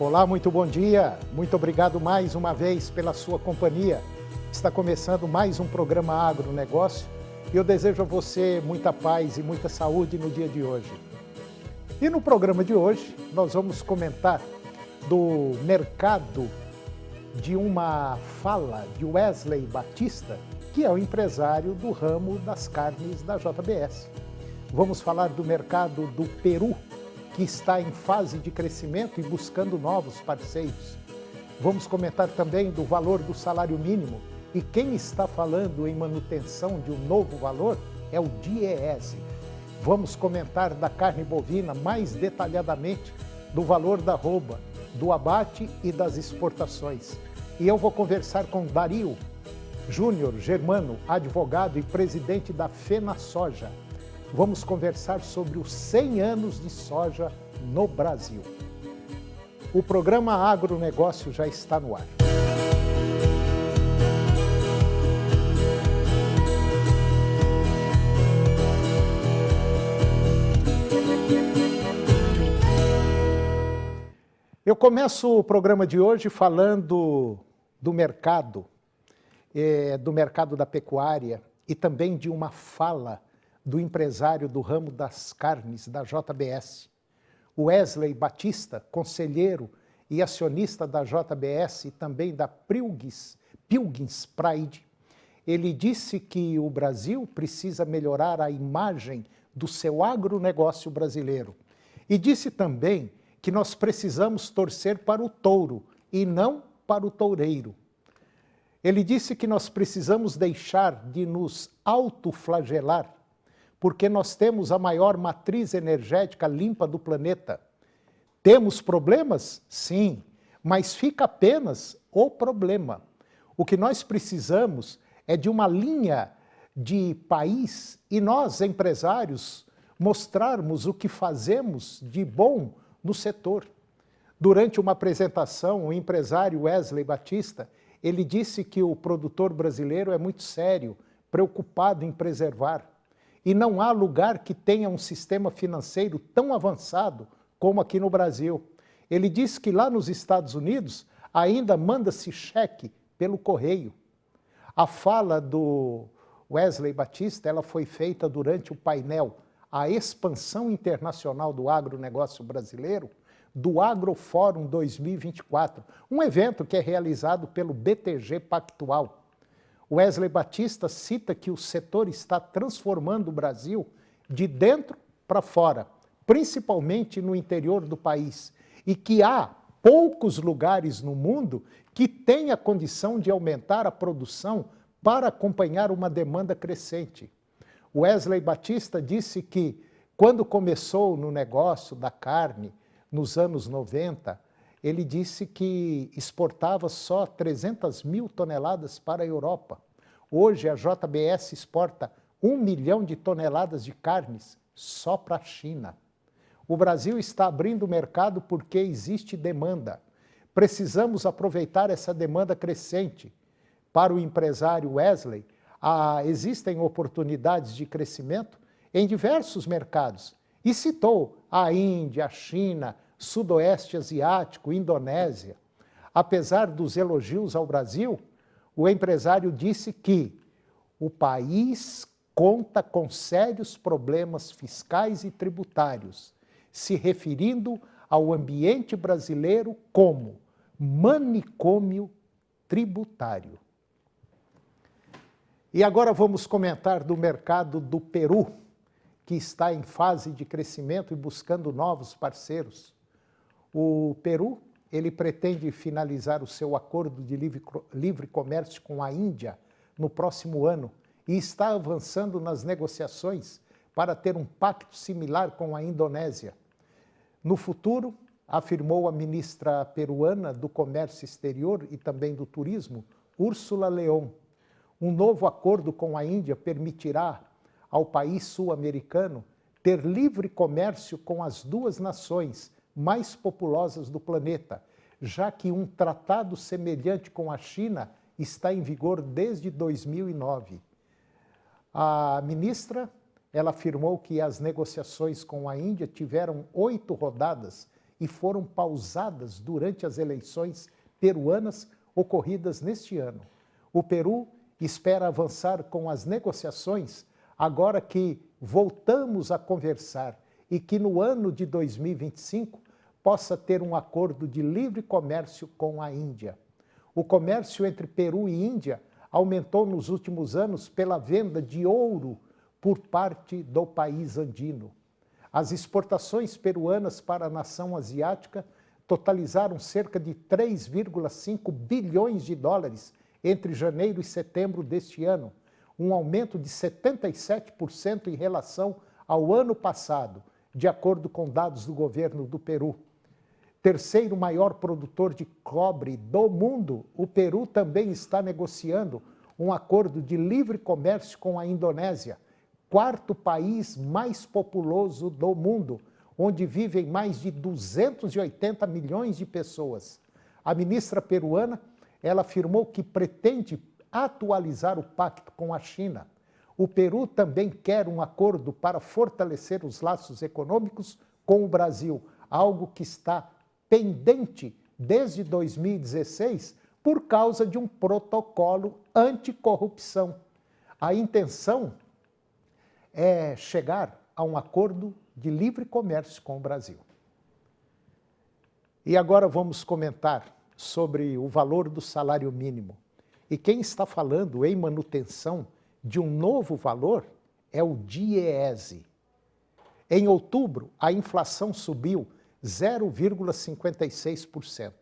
Olá, muito bom dia. Muito obrigado mais uma vez pela sua companhia. Está começando mais um programa Agronegócio e eu desejo a você muita paz e muita saúde no dia de hoje. E no programa de hoje nós vamos comentar do mercado de uma fala de Wesley Batista, que é o empresário do ramo das carnes da JBS. Vamos falar do mercado do Peru, que está em fase de crescimento e buscando novos parceiros. Vamos comentar também do valor do salário mínimo e quem está falando em manutenção de um novo valor é o DIEESE. Vamos comentar da carne bovina mais detalhadamente, do valor da arroba, do abate e das exportações. E eu vou conversar com Dario Júnior Germano, advogado e presidente da FenaSoja. Vamos conversar sobre os 100 anos de soja no Brasil. O programa Agronegócio já está no ar. Eu começo o programa de hoje falando do mercado da pecuária e também de uma fala do empresário do ramo das carnes da JBS. Wesley Batista, conselheiro e acionista da JBS e também da Pilgrim's Pride, ele disse que o Brasil precisa melhorar a imagem do seu agronegócio brasileiro. E disse também que nós precisamos torcer para o touro e não para o toureiro. Ele disse que nós precisamos deixar de nos autoflagelar, porque nós temos a maior matriz energética limpa do planeta. Temos problemas? Sim, mas fica apenas o problema. O que nós precisamos é de uma linha de país e nós, empresários, mostrarmos o que fazemos de bom no setor. Durante uma apresentação, o empresário Wesley Batista, ele disse que o produtor brasileiro é muito sério, preocupado em preservar. E não há lugar que tenha um sistema financeiro tão avançado como aqui no Brasil. Ele disse que lá nos Estados Unidos ainda manda-se cheque pelo correio. A fala do Wesley Batista ela foi feita durante o painel A Expansão Internacional do Agronegócio Brasileiro, do Agrofórum 2024, um evento que é realizado pelo BTG Pactual. Wesley Batista cita que o setor está transformando o Brasil de dentro para fora, principalmente no interior do país, e que há poucos lugares no mundo que têm a condição de aumentar a produção para acompanhar uma demanda crescente. Wesley Batista disse que, quando começou no negócio da carne, nos anos 90, ele disse que exportava só 300 mil toneladas para a Europa. Hoje a JBS exporta 1 milhão de toneladas de carnes só para a China. O Brasil está abrindo o mercado porque existe demanda. Precisamos aproveitar essa demanda crescente. Para o empresário Wesley, existem oportunidades de crescimento em diversos mercados. E citou a Índia, a China, Sudoeste Asiático, Indonésia. Apesar dos elogios ao Brasil, o empresário disse que o país conta com sérios problemas fiscais e tributários, se referindo ao ambiente brasileiro como manicômio tributário. E agora vamos comentar do mercado do Peru, que está em fase de crescimento e buscando novos parceiros. O Peru, ele pretende finalizar o seu acordo de livre comércio com a Índia no próximo ano e está avançando nas negociações para ter um pacto similar com a Indonésia. No futuro, afirmou a ministra peruana do Comércio Exterior e também do Turismo, Úrsula León, um novo acordo com a Índia permitirá ao país sul-americano ter livre comércio com as duas nações mais populosas do planeta, já que um tratado semelhante com a China está em vigor desde 2009. A ministra, ela afirmou que as negociações com a Índia tiveram 8 rodadas e foram pausadas durante as eleições peruanas ocorridas neste ano. O Peru espera avançar com as negociações agora que voltamos a conversar e que no ano de 2025 possa ter um acordo de livre comércio com a Índia. O comércio entre Peru e Índia aumentou nos últimos anos pela venda de ouro por parte do país andino. As exportações peruanas para a nação asiática totalizaram cerca de 3,5 bilhões de dólares entre janeiro e setembro deste ano, um aumento de 77% em relação ao ano passado, de acordo com dados do governo do Peru. Terceiro maior produtor de cobre do mundo, o Peru também está negociando um acordo de livre comércio com a Indonésia, quarto país mais populoso do mundo, onde vivem mais de 280 milhões de pessoas. A ministra peruana, ela afirmou que pretende atualizar o pacto com a China. O Peru também quer um acordo para fortalecer os laços econômicos com o Brasil, algo que está pendente desde 2016 por causa de um protocolo anticorrupção. A intenção é chegar a um acordo de livre comércio com o Brasil. E agora vamos comentar sobre o valor do salário mínimo. E quem está falando em manutenção de um novo valor é o DIEESE. Em outubro, a inflação subiu 0,56%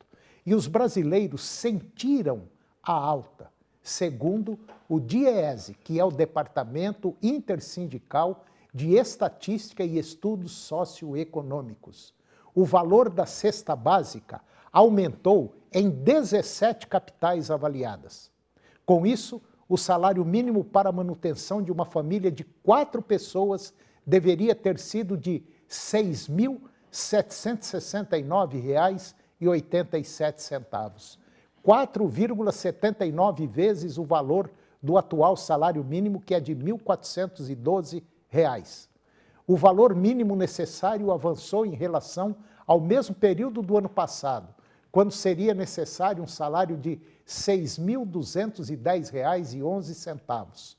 e os brasileiros sentiram a alta, segundo o DIEESE, que é o Departamento Intersindical de Estatística e Estudos Socioeconômicos. O valor da cesta básica aumentou em 17 capitais avaliadas. Com isso, o salário mínimo para a manutenção de uma família de 4 pessoas deveria ter sido de R$ 6.769,87, 4,79 vezes o valor do atual salário mínimo, que é de R$ 1.412. O valor mínimo necessário avançou em relação ao mesmo período do ano passado, quando seria necessário um salário de R$ 6.210,11.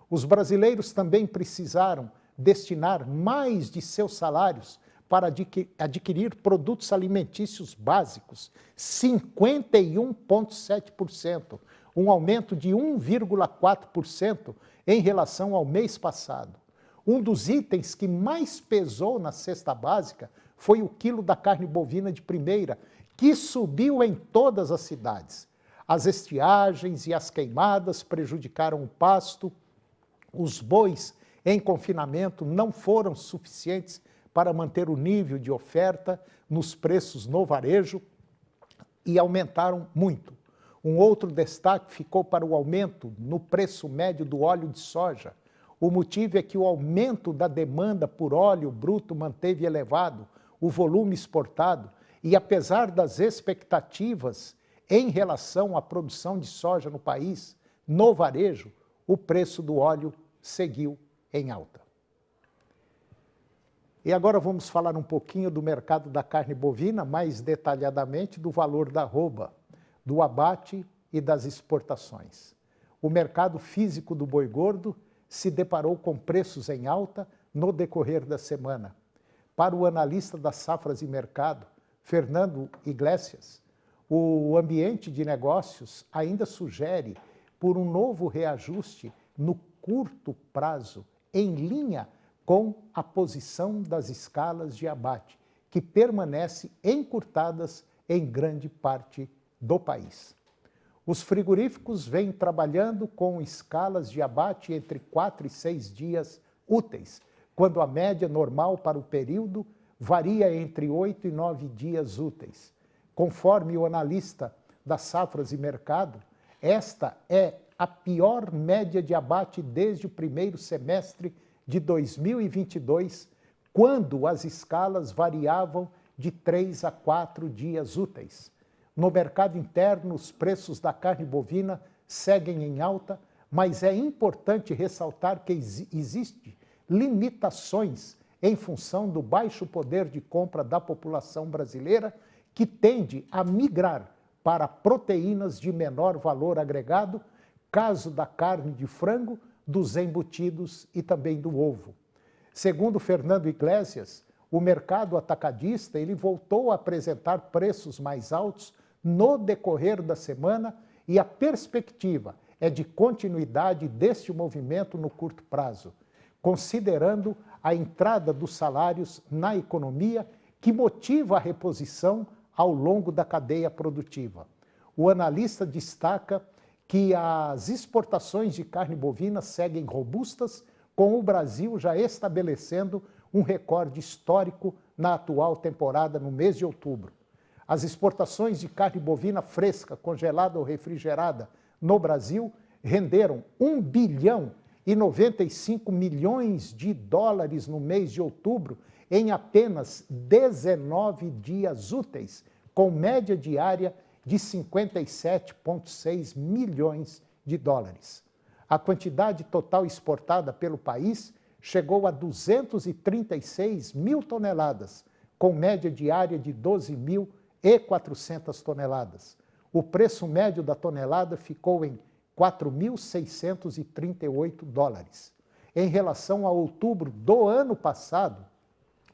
Os brasileiros também precisaram destinar mais de seus salários para adquirir produtos alimentícios básicos, 51,7%, um aumento de 1,4% em relação ao mês passado. Um dos itens que mais pesou na cesta básica foi o quilo da carne bovina de primeira, que subiu em todas as cidades. As estiagens e as queimadas prejudicaram o pasto, os bois em confinamento não foram suficientes para manter o nível de oferta nos preços no varejo e aumentaram muito. Um outro destaque ficou para o aumento no preço médio do óleo de soja. O motivo é que o aumento da demanda por óleo bruto manteve elevado o volume exportado e, apesar das expectativas em relação à produção de soja no país, no varejo, o preço do óleo seguiu em alta. E agora vamos falar um pouquinho do mercado da carne bovina, mais detalhadamente do valor da arroba, do abate e das exportações. O mercado físico do boi gordo se deparou com preços em alta no decorrer da semana. Para o analista das safras e mercado, Fernando Iglesias, o ambiente de negócios ainda sugere por um novo reajuste no curto prazo, em linha com a posição das escalas de abate, que permanece encurtadas em grande parte do país. Os frigoríficos vêm trabalhando com escalas de abate entre 4 e 6 dias úteis, quando a média normal para o período varia entre 8 e 9 dias úteis. Conforme o analista das safras e mercado, esta é a pior média de abate desde o primeiro semestre de 2022, quando as escalas variavam de 3 a 4 dias úteis. No mercado interno, os preços da carne bovina seguem em alta, mas é importante ressaltar que existem limitações em função do baixo poder de compra da população brasileira, que tende a migrar para proteínas de menor valor agregado, caso da carne de frango, dos embutidos e também do ovo. Segundo Fernando Iglesias, o mercado atacadista ele voltou a apresentar preços mais altos no decorrer da semana e a perspectiva é de continuidade deste movimento no curto prazo, considerando a entrada dos salários na economia que motiva a reposição ao longo da cadeia produtiva. O analista destaca que as exportações de carne bovina seguem robustas, com o Brasil já estabelecendo um recorde histórico na atual temporada no mês de outubro. As exportações de carne bovina fresca, congelada ou refrigerada no Brasil renderam 1 bilhão e 95 milhões de dólares no mês de outubro em apenas 19 dias úteis, com média diária de 57,6 milhões de dólares. A quantidade total exportada pelo país chegou a 236 mil toneladas, com média diária de 12.400 toneladas. O preço médio da tonelada ficou em 4.638 dólares. Em relação a outubro do ano passado,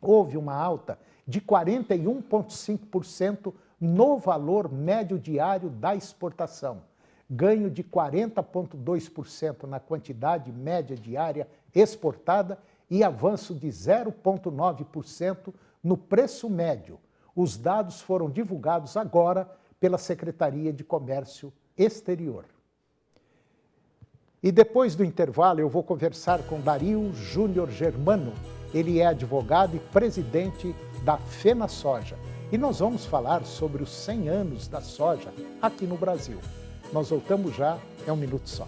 houve uma alta de 41,5% no valor médio diário da exportação, ganho de 40,2% na quantidade média diária exportada e avanço de 0,9% no preço médio. Os dados foram divulgados agora pela Secretaria de Comércio Exterior. E depois do intervalo eu vou conversar com Dario Júnior Germano. Ele é advogado e presidente da FenaSoja. E nós vamos falar sobre os 100 anos da soja aqui no Brasil. Nós voltamos já, é um minuto só.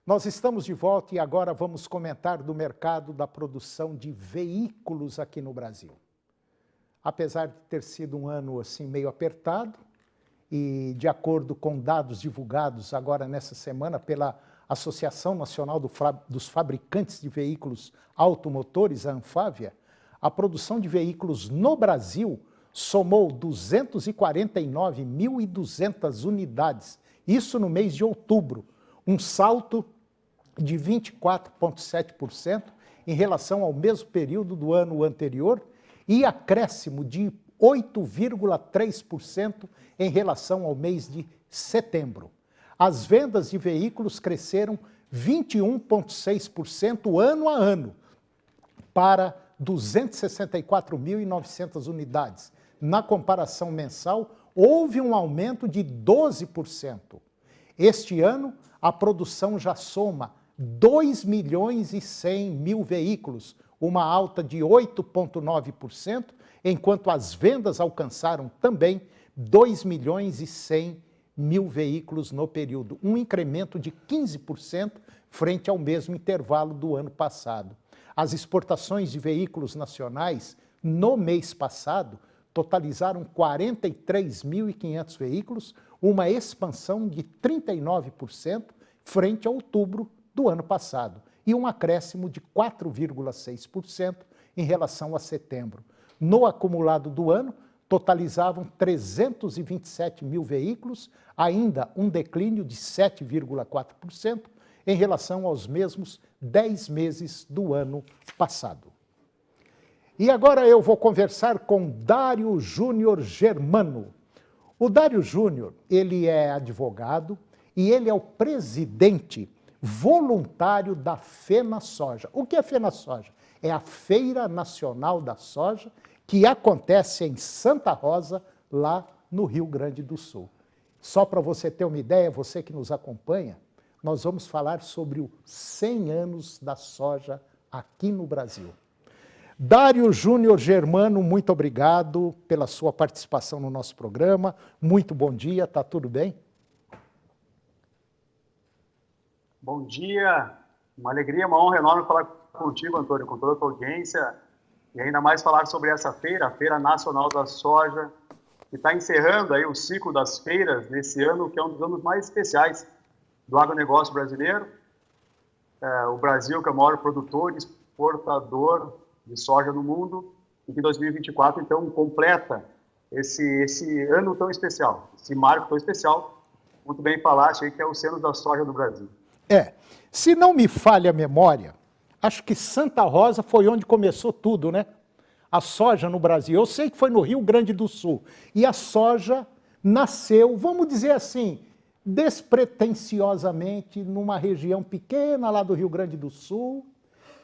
Nós estamos de volta e agora vamos comentar do mercado da produção de veículos aqui no Brasil. Apesar de ter sido um ano assim meio apertado, e de acordo com dados divulgados agora nessa semana pela Associação Nacional dos Fabricantes de Veículos Automotores, a Anfávia, a produção de veículos no Brasil somou 249.200 unidades, isso no mês de outubro, um salto de 24,7% em relação ao mesmo período do ano anterior e acréscimo de 8,3% em relação ao mês de setembro. As vendas de veículos cresceram 21,6% ano a ano, para 264.900 unidades. Na comparação mensal, houve um aumento de 12%. Este ano, a produção já soma 2.100.000 veículos, uma alta de 8,9%, enquanto as vendas alcançaram também 2.100.000 veículos no período, um incremento de 15% frente ao mesmo intervalo do ano passado. As exportações de veículos nacionais no mês passado totalizaram 43.500 veículos, uma expansão de 39% frente a outubro do ano passado e um acréscimo de 4,6% em relação a setembro. No acumulado do ano, totalizavam 327.000 veículos, ainda um declínio de 7,4% em relação aos mesmos 10 meses do ano passado. E agora eu vou conversar com Dario Júnior Germano. O Dario Júnior, ele é advogado e ele é o presidente voluntário da FenaSoja. O que é FenaSoja? É a Feira Nacional da Soja, que acontece em Santa Rosa, lá no Rio Grande do Sul. Só para você ter uma ideia, você que nos acompanha, nós vamos falar sobre os 100 anos da soja aqui no Brasil. Dario Júnior Germano, muito obrigado pela sua participação no nosso programa. Muito bom dia, tá tudo bem? Bom dia, uma alegria, uma honra enorme falar contigo, Antônio, com toda a tua audiência, e ainda mais falar sobre essa feira, a Feira Nacional da Soja, que está encerrando aí o ciclo das feiras nesse ano, que é um dos anos mais especiais do agronegócio brasileiro. O Brasil, que é o maior produtor e exportador de soja no mundo, e que 2024, então, completa esse ano tão especial, esse marco tão especial. Muito bem falaste aí, que é o Cenos da Soja do Brasil. Se não me falha a memória, acho que Santa Rosa foi onde começou tudo, né? A soja no Brasil. Eu sei que foi no Rio Grande do Sul. E a soja nasceu, vamos dizer assim, despretensiosamente, numa região pequena lá do Rio Grande do Sul,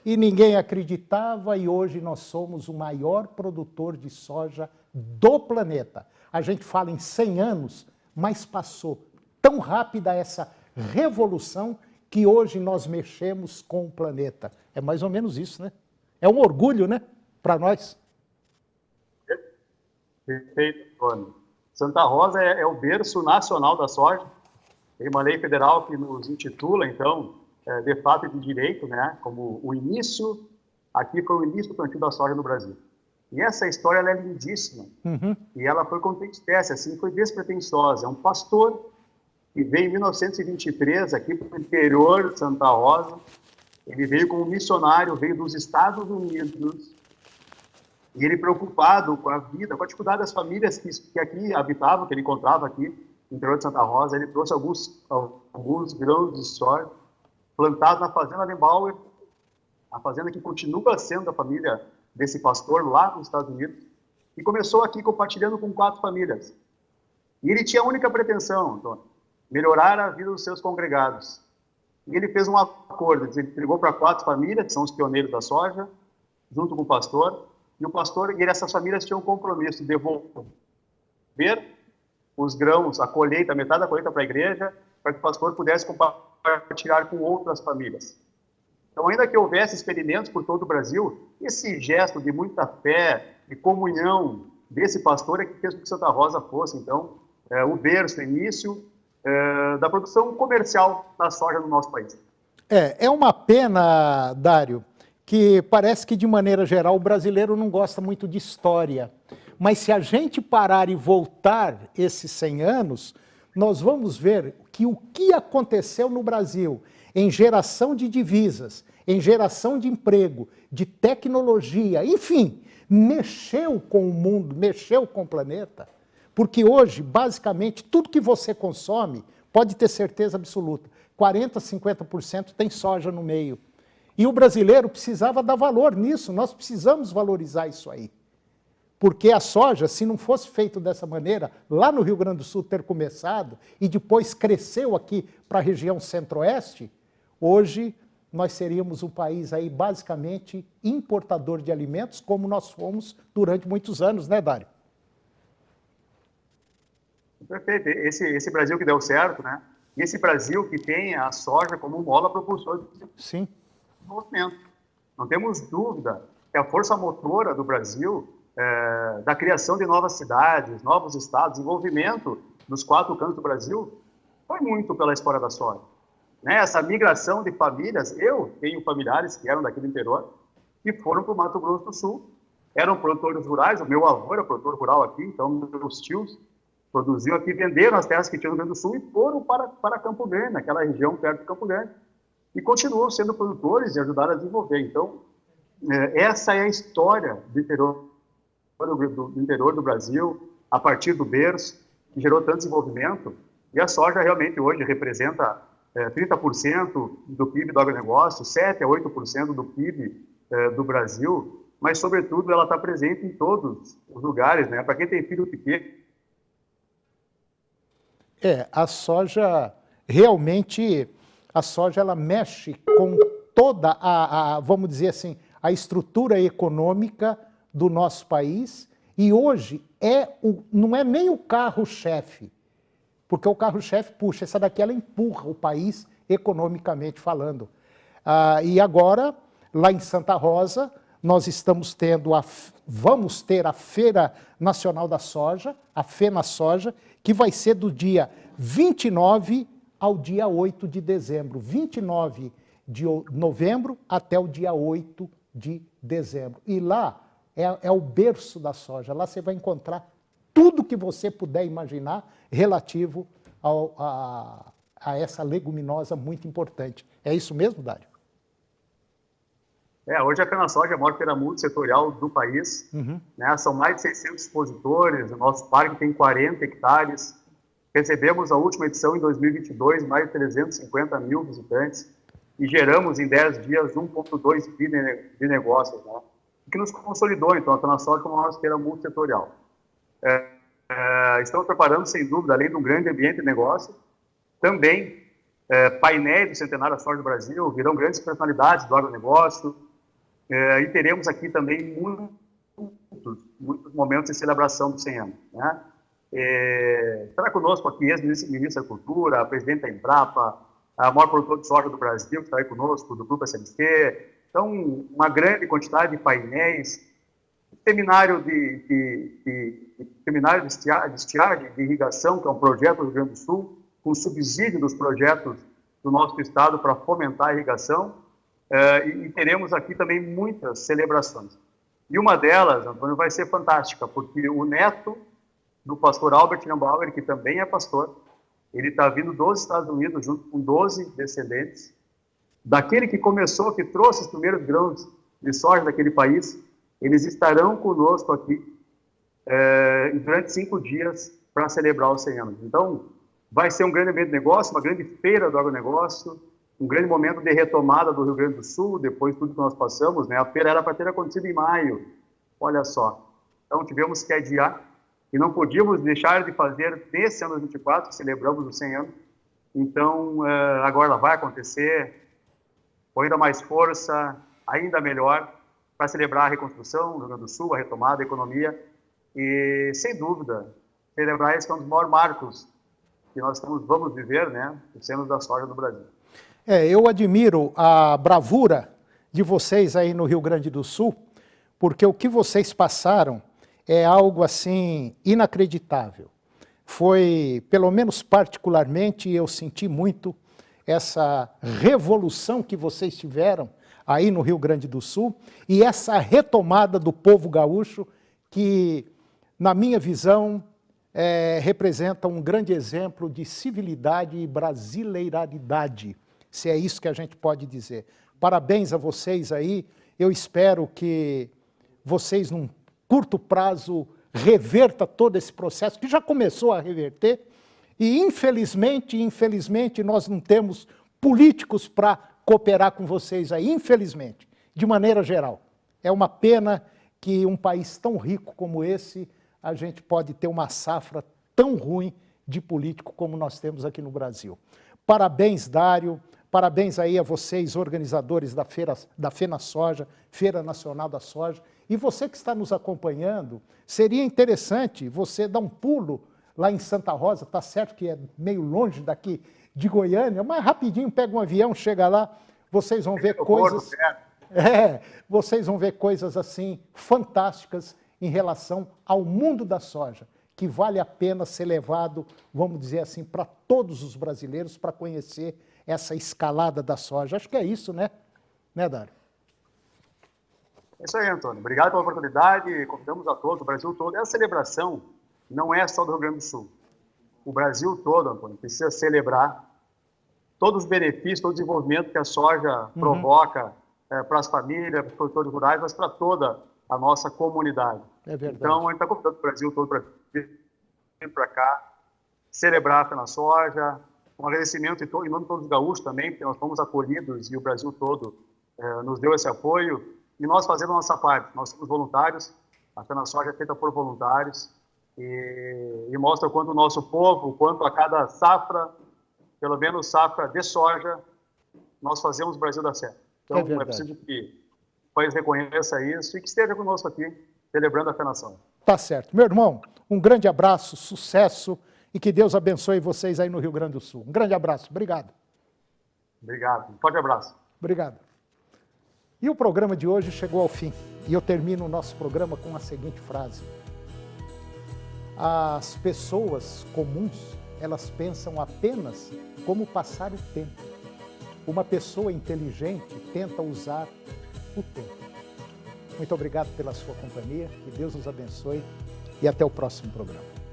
e ninguém acreditava, e hoje nós somos o maior produtor de soja do planeta. A gente fala em 100 anos, mas passou tão rápida essa revolução que hoje nós mexemos com o planeta. É mais ou menos isso, né? É um orgulho, né, para nós. Perfeito, Tony. Santa Rosa é o berço nacional da soja. Tem uma lei federal que nos intitula, então, de fato e de direito, né, como o início, aqui foi o início do plantio da soja no Brasil. E essa história ela é lindíssima. E ela foi como tem espécie, assim, foi despretensiosa. É um pastor que veio em 1923 aqui para o interior de Santa Rosa. Ele veio como missionário, veio dos Estados Unidos, e ele preocupado com a vida, com a dificuldade das famílias que aqui habitavam, que ele encontrava aqui no interior de Santa Rosa. Ele trouxe alguns grãos de soja plantados na fazenda Neubauer, a fazenda que continua sendo da família desse pastor lá nos Estados Unidos, e começou aqui compartilhando com 4 famílias. E ele tinha a única pretensão, Antônio, melhorar a vida dos seus congregados. E ele fez um acordo, ele entregou para 4 famílias, que são os pioneiros da soja, junto com o pastor, e essas famílias tinham um compromisso de devolver os grãos, a colheita, metade da colheita para a igreja, para que o pastor pudesse compartilhar com outras famílias. Então, ainda que houvesse experimentos por todo o Brasil, esse gesto de muita fé e comunhão desse pastor é que fez com que Santa Rosa fosse, então, o berço, o início da produção comercial da soja no nosso país. É uma pena, Dário, que parece que, de maneira geral, o brasileiro não gosta muito de história. Mas se a gente parar e voltar esses 100 anos, nós vamos ver que o que aconteceu no Brasil em geração de divisas, em geração de emprego, de tecnologia, enfim, mexeu com o mundo, mexeu com o planeta. Porque hoje, basicamente, tudo que você consome, pode ter certeza absoluta, 40%, 50% tem soja no meio. E o brasileiro precisava dar valor nisso, nós precisamos valorizar isso aí. Porque a soja, se não fosse feito dessa maneira, lá no Rio Grande do Sul ter começado e depois cresceu aqui para a região centro-oeste, hoje nós seríamos um país aí basicamente importador de alimentos, como nós fomos durante muitos anos, né, Dário? Perfeito. Esse Brasil que deu certo, né? E esse Brasil que tem a soja como mola propulsora do desenvolvimento. Não temos dúvida que a força motora do Brasil, da criação de novas cidades, novos estados, desenvolvimento dos 4 cantos do Brasil, foi muito pela história da soja. Né? Essa migração de famílias, eu tenho familiares que eram daqui do interior, que foram para o Mato Grosso do Sul, eram produtores rurais, o meu avô era produtor rural aqui, então meus tios produziam aqui, venderam as terras que tinham no Rio Grande do Sul e foram para Campo Grande, naquela região perto de Campo Grande, e continuam sendo produtores e ajudaram a desenvolver. Então, essa é a história do interior do Brasil, a partir do berço, que gerou tanto desenvolvimento, e a soja realmente hoje representa 30% do PIB do agronegócio, 7% a 8% do PIB do Brasil, mas, sobretudo, ela está presente em todos os lugares, né? Para quem tem filho pequeno. A soja, realmente, a soja ela mexe com toda vamos dizer assim, a estrutura econômica do nosso país, e hoje não é nem o carro-chefe, porque o carro-chefe puxa, essa daqui ela empurra o país economicamente falando. E agora, lá em Santa Rosa, nós vamos ter a Feira Nacional da Soja, a FenaSoja, que vai ser do dia 29 ao dia 8 de dezembro. 29 de novembro até o dia 8 de dezembro. E lá é o berço da soja. Lá você vai encontrar tudo que você puder imaginar relativo a essa leguminosa muito importante. É isso mesmo, Dário? Hoje a cana-soja é a maior feira multissetorial do país, né? São mais de 600 expositores, o nosso parque tem 40 hectares, recebemos a última edição em 2022, mais de 350 mil visitantes, e geramos em 10 dias 1,2 bi de negócios, né? O que nos consolidou, então, a cana-soja como a maior feira multissetorial. Estamos preparando, sem dúvida, além de um grande ambiente de negócio, também painéis do Centenário da Soja do Brasil, virão grandes personalidades do agronegócio, e teremos aqui também muitos momentos de celebração do 100 anos, né? Estará conosco aqui ex-ministro da Cultura, a presidente da Embrapa, a maior produtora de soja do Brasil, que está aí conosco, do Grupo SMC. Então, uma grande quantidade de painéis, seminário de estiagem, de irrigação, que é um projeto do Rio Grande do Sul, com subsídio dos projetos do nosso estado para fomentar a irrigação, e teremos aqui também muitas celebrações. E uma delas, Antônio, vai ser fantástica, porque o neto do pastor Albert Neubauer, que também é pastor, ele está vindo dos Estados Unidos junto com 12 descendentes, daquele que começou, que trouxe os primeiros grãos de soja daquele país. Eles estarão conosco aqui durante 5 dias para celebrar os 100 anos. Então, vai ser um grande evento de negócio, uma grande feira do agronegócio, um grande momento de retomada do Rio Grande do Sul, depois de tudo que nós passamos, né? A feira era para ter acontecido em maio, olha só. Então, tivemos que adiar e não podíamos deixar de fazer nesse ano 2024, que celebramos os 100 anos. Então, agora ela vai acontecer com ainda mais força, ainda melhor, para celebrar a reconstrução do Rio Grande do Sul, a retomada da economia e, sem dúvida, celebrar esse é um dos maiores marcos que nós vamos viver, né, os 100 anos da soja do Brasil. Eu admiro a bravura de vocês aí no Rio Grande do Sul, porque o que vocês passaram é algo assim inacreditável. Foi, pelo menos particularmente, eu senti muito essa revolução que vocês tiveram aí no Rio Grande do Sul e essa retomada do povo gaúcho que, na minha visão, representa um grande exemplo de civilidade e brasileiridade, se é isso que a gente pode dizer. Parabéns a vocês aí, eu espero que vocês, num curto prazo, reverta todo esse processo, que já começou a reverter, e infelizmente, nós não temos políticos para cooperar com vocês aí, infelizmente, de maneira geral. É uma pena que um país tão rico como esse, a gente pode ter uma safra tão ruim de político como nós temos aqui no Brasil. Parabéns, Dário, parabéns aí a vocês, organizadores da FenaSoja, Feira Nacional da Soja. E você que está nos acompanhando, seria interessante você dar um pulo lá em Santa Rosa, tá certo que é meio longe daqui de Goiânia, mas rapidinho pega um avião, chega lá, vocês vão ver coisas... vocês vão ver coisas assim fantásticas em relação ao mundo da soja, que vale a pena ser levado, vamos dizer assim, para todos os brasileiros para conhecer essa escalada da soja. Acho que é isso, né? Né, Dário? É isso aí, Antônio. Obrigado pela oportunidade, convidamos a todos, o Brasil todo. Essa celebração não é só do Rio Grande do Sul. O Brasil todo, Antônio, precisa celebrar todos os benefícios, todo o desenvolvimento que a soja provoca para as famílias, para os produtores rurais, mas para toda a nossa comunidade. É verdade. Então, a gente está convidando o Brasil todo para vir para cá, celebrar a FenaSoja, um agradecimento em nome de todos os gaúchos também, porque nós fomos acolhidos e o Brasil todo nos deu esse apoio, e nós fazemos a nossa parte. Nós somos voluntários, a FenaSoja é feita por voluntários, e mostra o quanto o nosso povo, o quanto a cada safra, pelo menos safra de soja, nós fazemos o Brasil dar certo. Então, é preciso que o país reconheça isso e que esteja conosco aqui, celebrando a FenaSoja. Tá certo. Meu irmão, um grande abraço, sucesso e que Deus abençoe vocês aí no Rio Grande do Sul. Um grande abraço. Obrigado. Obrigado. Um forte abraço. Obrigado. E o programa de hoje chegou ao fim. E eu termino o nosso programa com a seguinte frase. As pessoas comuns, elas pensam apenas como passar o tempo. Uma pessoa inteligente tenta usar o tempo. Muito obrigado pela sua companhia, que Deus nos abençoe e até o próximo programa.